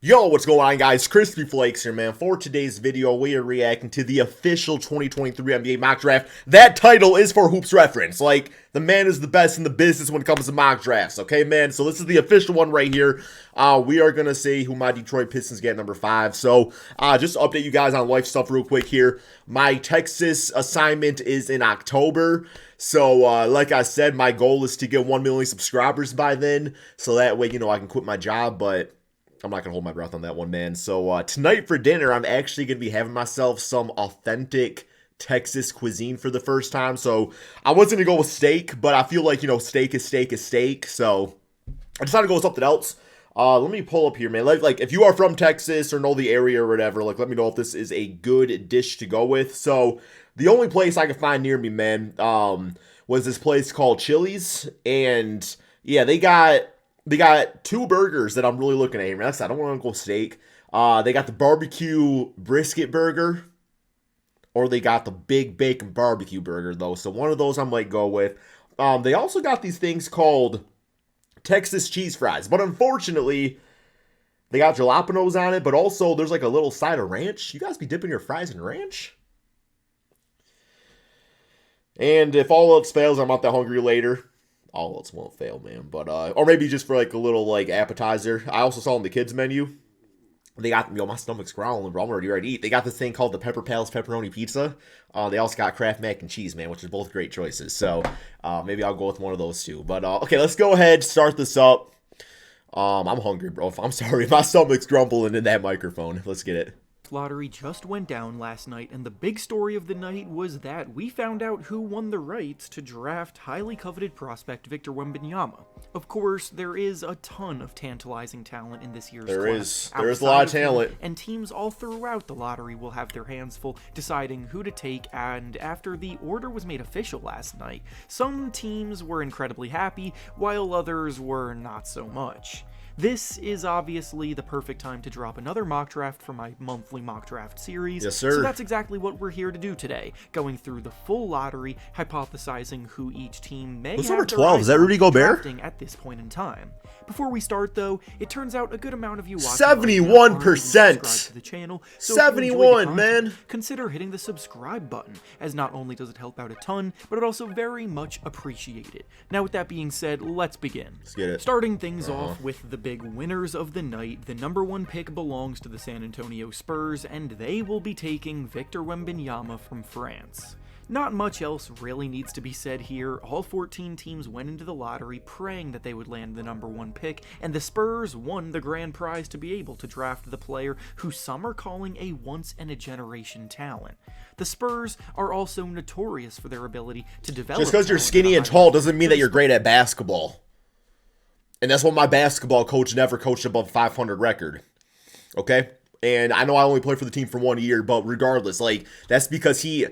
Yo, what's going on, guys? Crispy Flakes here, man. For today's video, we are reacting to the official 2023 NBA mock draft. That title is for Hoops Reference. Like, the man is the best in the business when it comes to mock drafts, okay, man? So this is the official one right here. We are going to say who my Detroit Pistons get number 5. So, just to update you guys on life stuff real quick here. My Texas assignment is in October. So, like I said, my goal is to get 1 million subscribers by then. So that way, you know, I can quit my job, but I'm not going to hold my breath on that one, man. So tonight for dinner, I'm actually going to be having myself some authentic Texas cuisine for the first time. So I was going to go with steak, but I feel like, you know, steak is steak is steak. So I decided to go with something else. Let me pull up here, man. Like if you are from Texas or know the area or whatever, like let me know if this is a good dish to go with. So the only place I could find near me, man, was this place called Chili's. And yeah, they got 2 burgers that I'm really looking at here, man. I don't want to go steak. They got the barbecue brisket burger, or they got the big bacon barbecue burger, though. So one of those I might go with. They also got these things called Texas cheese fries, but unfortunately, they got jalapenos on it, but also there's like a little side of ranch. You guys be dipping your fries in ranch? And if all else fails, I'm not that hungry later. All else won't fail, man. But or maybe just for like a little like appetizer. I also saw on the kids menu, they got, yo, my stomach's growling, bro. I'm already ready to eat. They got this thing called the Pepper Palace pepperoni pizza. They also got Kraft mac and cheese, man, which are both great choices. So maybe I'll go with one of those two. But okay, let's go ahead, start this up. I'm hungry, bro. I'm sorry, my stomach's grumbling in that microphone. Let's get it. Lottery just went down last night, and the big story of the night was that we found out who won the rights to draft highly coveted prospect Victor Wembanyama. Of course, there is a ton of tantalizing talent in this year's class. There is a lot of talent. And teams all throughout the lottery will have their hands full deciding who to take, and after the order was made official last night, some teams were incredibly happy, while others were not so much. This is obviously the perfect time to drop another mock draft for my monthly mock draft series. Yes, sir. So that's exactly what we're here to do today, going through the full lottery, hypothesizing who each team may What's have number their 12? eyes Is that on Rudy Gobert? drafting at this point in time. Before we start, though, it turns out a good amount of you watching 71% to the channel. So 71, man. Consider hitting the subscribe button, as not only does it help out a ton, but it also very much appreciated. Now, with that being said, let's begin. Let's get it. Starting things off with the big winners of the night, the number 1 pick belongs to the San Antonio Spurs, and they will be taking Victor Wembanyama from France. Not much else really needs to be said here. All 14 teams went into the lottery praying that they would land the number 1 pick, and the Spurs won the grand prize to be able to draft the player who some are calling a once-in-a-generation talent. The Spurs are also notorious for their ability to develop. Just because you're skinny and tall doesn't mean that you're great at basketball. And that's what my basketball coach never coached above 500 record. Okay? And I know I only played for the team for 1 year, but regardless, like, that's because he...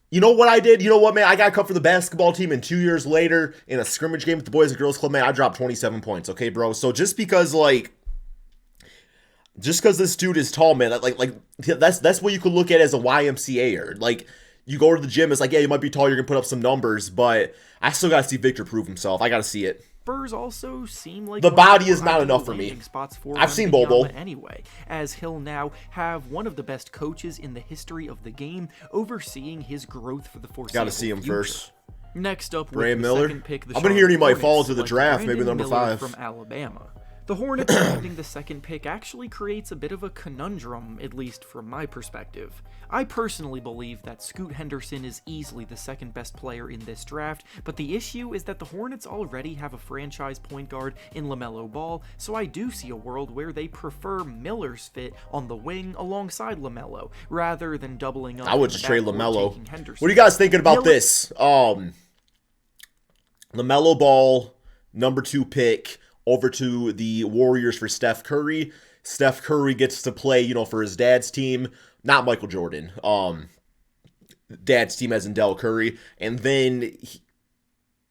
You know what I did? You know what, man? I got cut for the basketball team, and 2 years later, in a scrimmage game with the Boys and Girls Club, man, I dropped 27 points, okay, bro? So just because this dude is tall, man, that's what you could look at as a YMCA-er. Like, you go to the gym, it's like, yeah, you might be tall, you're going to put up some numbers, but I still got to see Victor prove himself. I got to see it. Spurs also seem like the body is not enough for me. I've seen Bobo anyway, as he'll now have one of the best coaches in the history of the game overseeing his growth for the foreseeable future. Got to see him first. Next up, Brandon with the Miller. second pick, I've been hearing he might fall to the draft, maybe Brandon number Miller 5 from Alabama. The Hornets landing the second pick actually creates a bit of a conundrum, at least from my perspective. I personally believe that Scoot Henderson is easily the second best player in this draft, but the issue is that the Hornets already have a franchise point guard in LaMelo Ball, so I do see a world where they prefer Miller's fit on the wing alongside LaMelo, rather than doubling up. I would just trade LaMelo. What are you guys thinking about this? LaMelo Ball, number 2 pick, over to the Warriors for Steph Curry. Steph Curry gets to play, you know, for his dad's team. Not Michael Jordan. Dad's team as in Del Curry. And then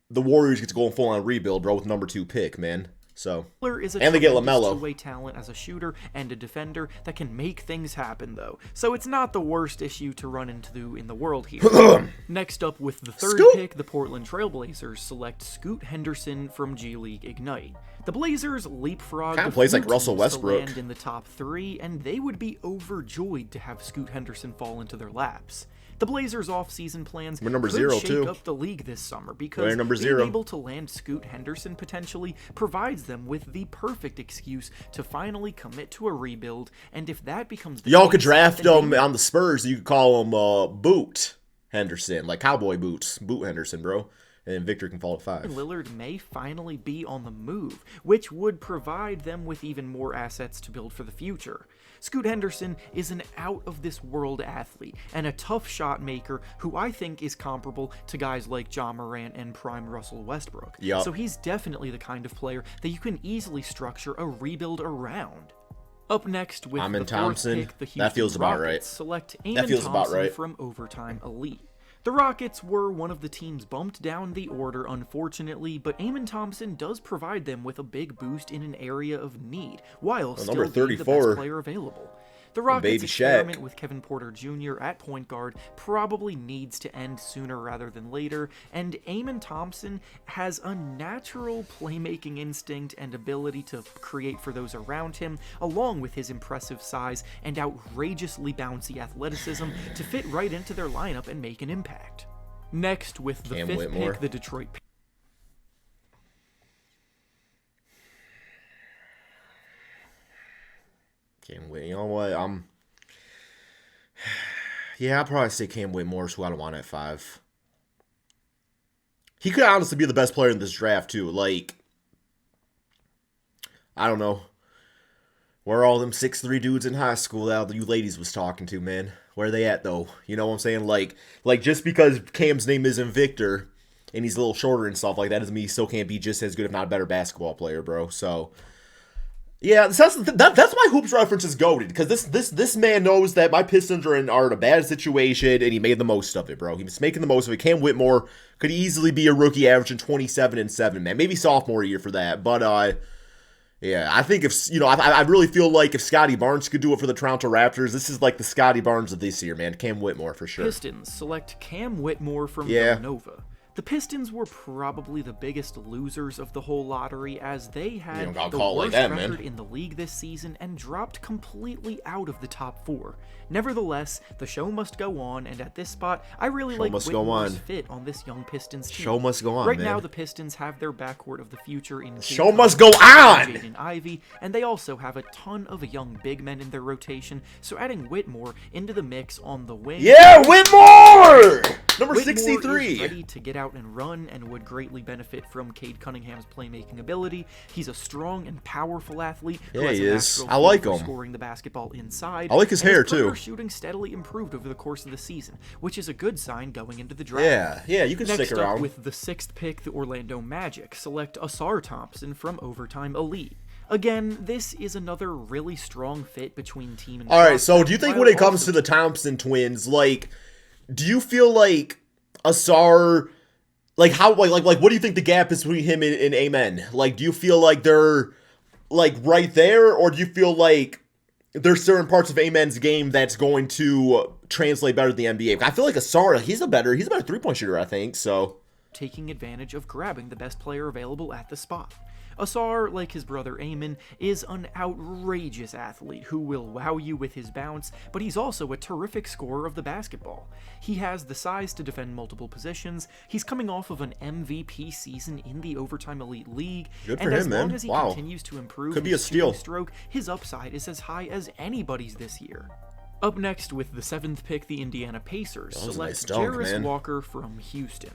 the Warriors get to go full-on rebuild, bro, with number 2 pick, man. So, Is a and they get tremendous LaMelo. two-way talent as a shooter and a defender that can make things happen, though. So it's not the worst issue to run into in the world here. Next up with the third pick, the Portland Trailblazers select Scoot Henderson from G League Ignite. The Blazers leapfrog Kind of plays like Russell to Westbrook. land in the top 3, and they would be overjoyed to have Scoot Henderson fall into their laps. The Blazers' off-season plans number could 0 shake too. up the league this summer because number being 0. able to land Scoot Henderson potentially provides them with the perfect excuse to finally commit to a rebuild, and if that becomes the Y'all could case, draft then him on the Spurs. You could call him Boot Henderson, like cowboy boots. Boot Henderson, bro. And then Victor can fall at 5. Lillard may finally be on the move, which would provide them with even more assets to build for the future. Scoot Henderson is an out-of-this-world athlete and a tough shot maker who I think is comparable to guys like Ja Morant and prime Russell Westbrook. Yep. So he's definitely the kind of player that you can easily structure a rebuild around. Up next with the Thompson. fourth pick, the Houston That feels about Rockets right. select That feels Thompson about right. from Overtime Elite. The Rockets were one of the teams bumped down the order, unfortunately, but Amen Thompson does provide them with a big boost in an area of need, while still number being the 34. best player available. The Rockets' Baby experiment Shaq. with Kevin Porter Jr. at point guard probably needs to end sooner rather than later, and Amen Thompson has a natural playmaking instinct and ability to create for those around him, along with his impressive size and outrageously bouncy athleticism to fit right into their lineup and make an impact. Next, with the fifth Whitmore. pick, the Detroit Can't wait. You know what? Yeah, I'll probably say Cam Whitmore is who I don't want at 5. He could honestly be the best player in this draft, too. Like, I don't know. Where are all them 6'3" dudes in high school that you ladies was talking to, man? Where are they at, though? You know what I'm saying? Like just because Cam's name isn't Victor and he's a little shorter and stuff like that doesn't mean he still can't be just as good, if not a better basketball player, bro. So, yeah, that's why Hoops Reference is goated, because this man knows that my Pistons are in a bad situation, and he made the most of it, bro. He was making the most of it. Cam Whitmore could easily be a rookie averaging 27 and 7, man. Maybe sophomore year for that, but yeah, I think if, I really feel like if Scotty Barnes could do it for the Toronto Raptors, this is like the Scotty Barnes of this year, man. Cam Whitmore for sure. Pistons select Cam Whitmore from Villanova. The Pistons were probably the biggest losers of the whole lottery, as they had the worst record in the league this season and dropped completely out of the top 4. Nevertheless, the show must go on, and at this spot, I really like Whitmore's fit on this young Pistons team. Show must go on, Right man. now, the Pistons have their backcourt of the future in Show must go on! Jaden Ivey, and they also have a ton of young big men in their rotation, so adding Whitmore into the mix on the wing... Yeah, Whitmore! Number Whitmore 63. is ready to get out and run and would greatly benefit from Cade Cunningham's playmaking ability. He's a strong and powerful athlete who has he a is. natural I like feel for him. scoring the basketball inside. I like his and hair, perimeter too. Shooting steadily improved over the course of the season, which is a good sign going into the draft. Yeah, you can Next stick around. up, with the 6th pick, the Orlando Magic select Asar Thompson from Overtime Elite. Again, this is another really strong fit between team and All right, so prospect, do you think while when it comes also to the Thompson twins, like, do you feel like Asar, like, how, like, what do you think the gap is between him and Amen? Like, do you feel like they're, like, right there, or do you feel like there's certain parts of Amen's game that's going to translate better to the NBA? I feel like Asar, he's a better 3-point shooter, I think, so... taking advantage of grabbing the best player available at the spot. Asar, like his brother Amen, is an outrageous athlete who will wow you with his bounce, but he's also a terrific scorer of the basketball. He has the size to defend multiple positions, he's coming off of an MVP season in the Overtime Elite League, Good for and as him, long man. as he Wow. continues to improve Could be his a steal. shooting stroke, his upside is as high as anybody's this year. Up next, with the 7th pick, the Indiana Pacers That was a select nice dunk, Jarace man. Walker from Houston.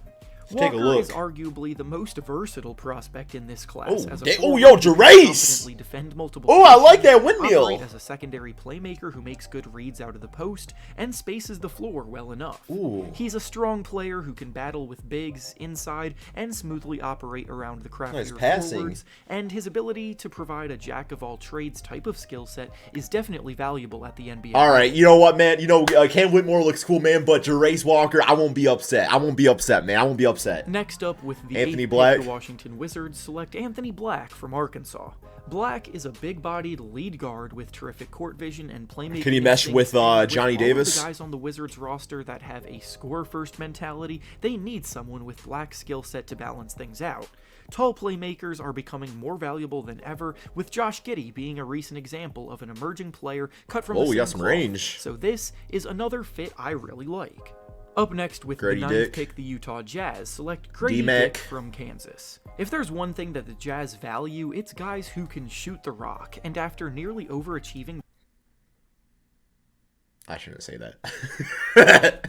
Take a Walker look. is arguably the most versatile prospect in this class. Oh, as a yo, forward yo, who can Jarace! confidently defend multiple Oh, I like positions, that windmill. operate as a secondary playmaker who makes good reads out of the post and spaces the floor well enough. Ooh. He's a strong player who can battle with bigs inside and smoothly operate around the Nice craftier passing. forwards, and his ability to provide a jack-of-all-trades type of skill set is definitely valuable at the NBA. All right, you know what, man? Cam Whitmore looks cool, man, but Jarace Walker, I won't be upset. I won't be upset, man. I won't be upset upset. Next up, with the Anthony 8th Black. pick, the Washington Wizards select Anthony Black from Arkansas. Black is a big-bodied lead guard with terrific court vision and playmaking. Can he mesh instincts, with and Johnny all Davis? of the guys on the Wizards roster that have a score-first mentality, they need someone with Black's skill set to balance things out. Tall playmakers are becoming more valuable than ever, with Josh Giddey being a recent example of an emerging player cut from the Oh, he got same some cloth. range. So this is another fit I really like. Up next, with Gradey the 9th Dick. pick, the Utah Jazz select Gradey D-Mac. Dick from Kansas. If there's one thing that the Jazz value, it's guys who can shoot the rock, and after nearly overachieving I shouldn't say that.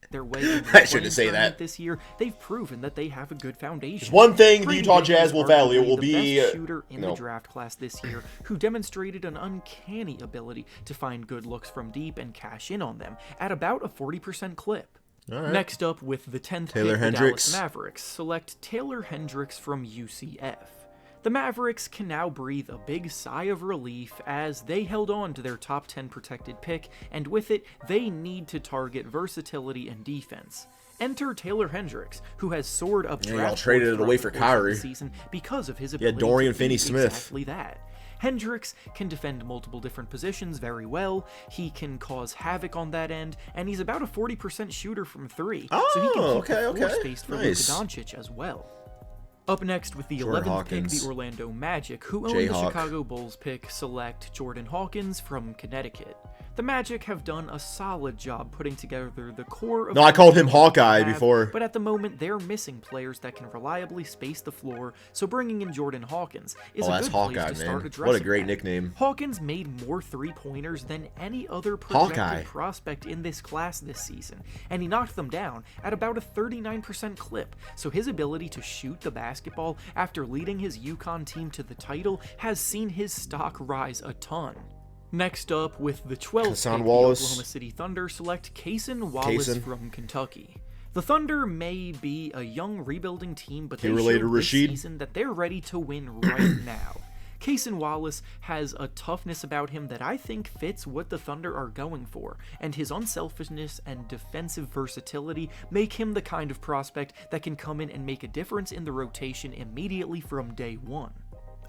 their way in the I shouldn't playing say tournament that. this year, they've proven that they have a good foundation. One thing the Gradey Utah Dick Jazz is will value arguably will the be best shooter in no. the draft class this year, who demonstrated an uncanny ability to find good looks from deep and cash in on them at about a 40% clip. All right. Next up, with the 10th Taylor pick, the Hendricks. Dallas Mavericks select Taylor Hendricks from UCF. The Mavericks can now breathe a big sigh of relief as they held on to their top 10 protected pick, and with it, they need to target versatility and defense. Enter Taylor Hendricks, who has soared up Yeah, y'all draft traded boards it away throughout for the course of the Kyrie. season because of his ability Dorian to do Finney-Smith. exactly that. Hendricks can defend multiple different positions very well, he can cause havoc on that end, and he's about a 40% shooter from 3, so he can Oh, keep the floor okay. spaced for Nice. Luka Doncic as well. Up next, with the Jordan 11th pick, Hawkins. the Orlando Magic, who own the Jayhawk. Chicago Bulls pick, select Jordan Hawkins from Connecticut. The Magic have done a solid job putting together the core of No, I called him the Hawkeye they have, before. but at the moment they're missing players that can reliably space the floor, so bringing in Jordan Hawkins is Oh, a that's good place Hawkeye, to start man. addressing What a great that. nickname. Hawkins made more three-pointers than any other projected Hawkeye. prospect in this class this season, and he knocked them down at about a 39% clip, so his ability to shoot the basketball after leading his UConn team to the title has seen his stock rise a ton. Next up, with the 12th Cason pick, Wallace. the Oklahoma City Thunder select Cason Wallace Cason. from Kentucky. The Thunder may be a young rebuilding team, but they related showed to this Rashid? season that they're ready to win right now. Cason Wallace has a toughness about him that I think fits what the Thunder are going for, and his unselfishness and defensive versatility make him the kind of prospect that can come in and make a difference in the rotation immediately from day one.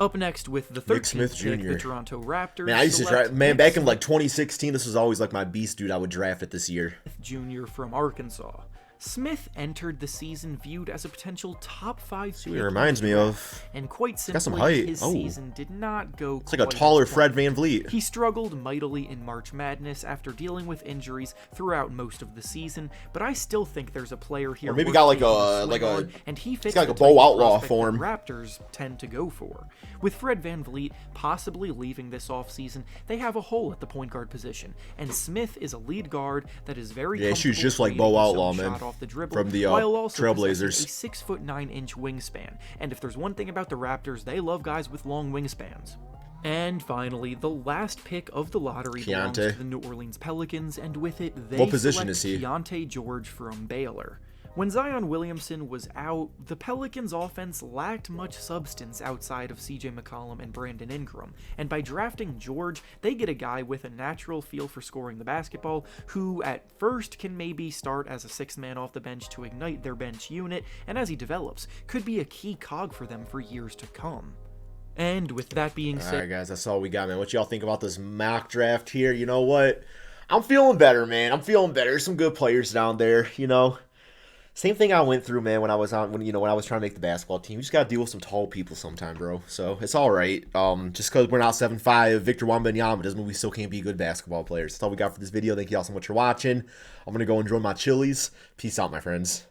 Up next, with the 13th Smith pick, Jr. the Toronto Raptors Man, I used to select draft. Man, Nick back in Smith like 2016, this was always like my beast dude. I would draft it this year. Jr. from Arkansas. Smith entered the season viewed as a potential top 5 See what it reminds me of. and quite got some simply, height. his Oh. season did not go It's like a taller Fred VanVleet. He struggled mightily in March Madness after dealing with injuries throughout most of the season, but I still think there's a player here. Or maybe worth got like taking a- swing like a- on, and he fits got like the a Bo type of Outlaw prospect form. that Raptors tend to go for. With Fred VanVleet possibly leaving this offseason, they have a hole at the point guard position, and Smith is a lead guard that is very Yeah, he shoots comfortable just like creating Bo his Outlaw, own man, shot off the dribble, from the, while also Trailblazers. possessing a 6'9" wingspan. And if there's one thing about the Raptors, they love guys with long wingspans. And finally, the last pick of the lottery belongs Keyonte. to the New Orleans Pelicans, and with it, they What position select is he? Keyonte George from Baylor. When Zion Williamson was out, the Pelicans' offense lacked much substance outside of CJ McCollum and Brandon Ingram, and by drafting George, they get a guy with a natural feel for scoring the basketball, who at first can maybe start as a sixth man off the bench to ignite their bench unit, and as he develops, could be a key cog for them for years to come. And with that being said, Alright, guys, that's all we got, man. What y'all think about this mock draft here? You know what? I'm feeling better, man. I'm feeling better. There's some good players down there, you know. Same thing I went through, man, when I was trying to make the basketball team. You just gotta deal with some tall people sometime, bro. So it's all right. Just because we're not 7'5", Victor Wembanyama doesn't mean we still can't be good basketball players. That's all we got for this video. Thank you all so much for watching. I'm gonna go enjoy my Chili's. Peace out, my friends.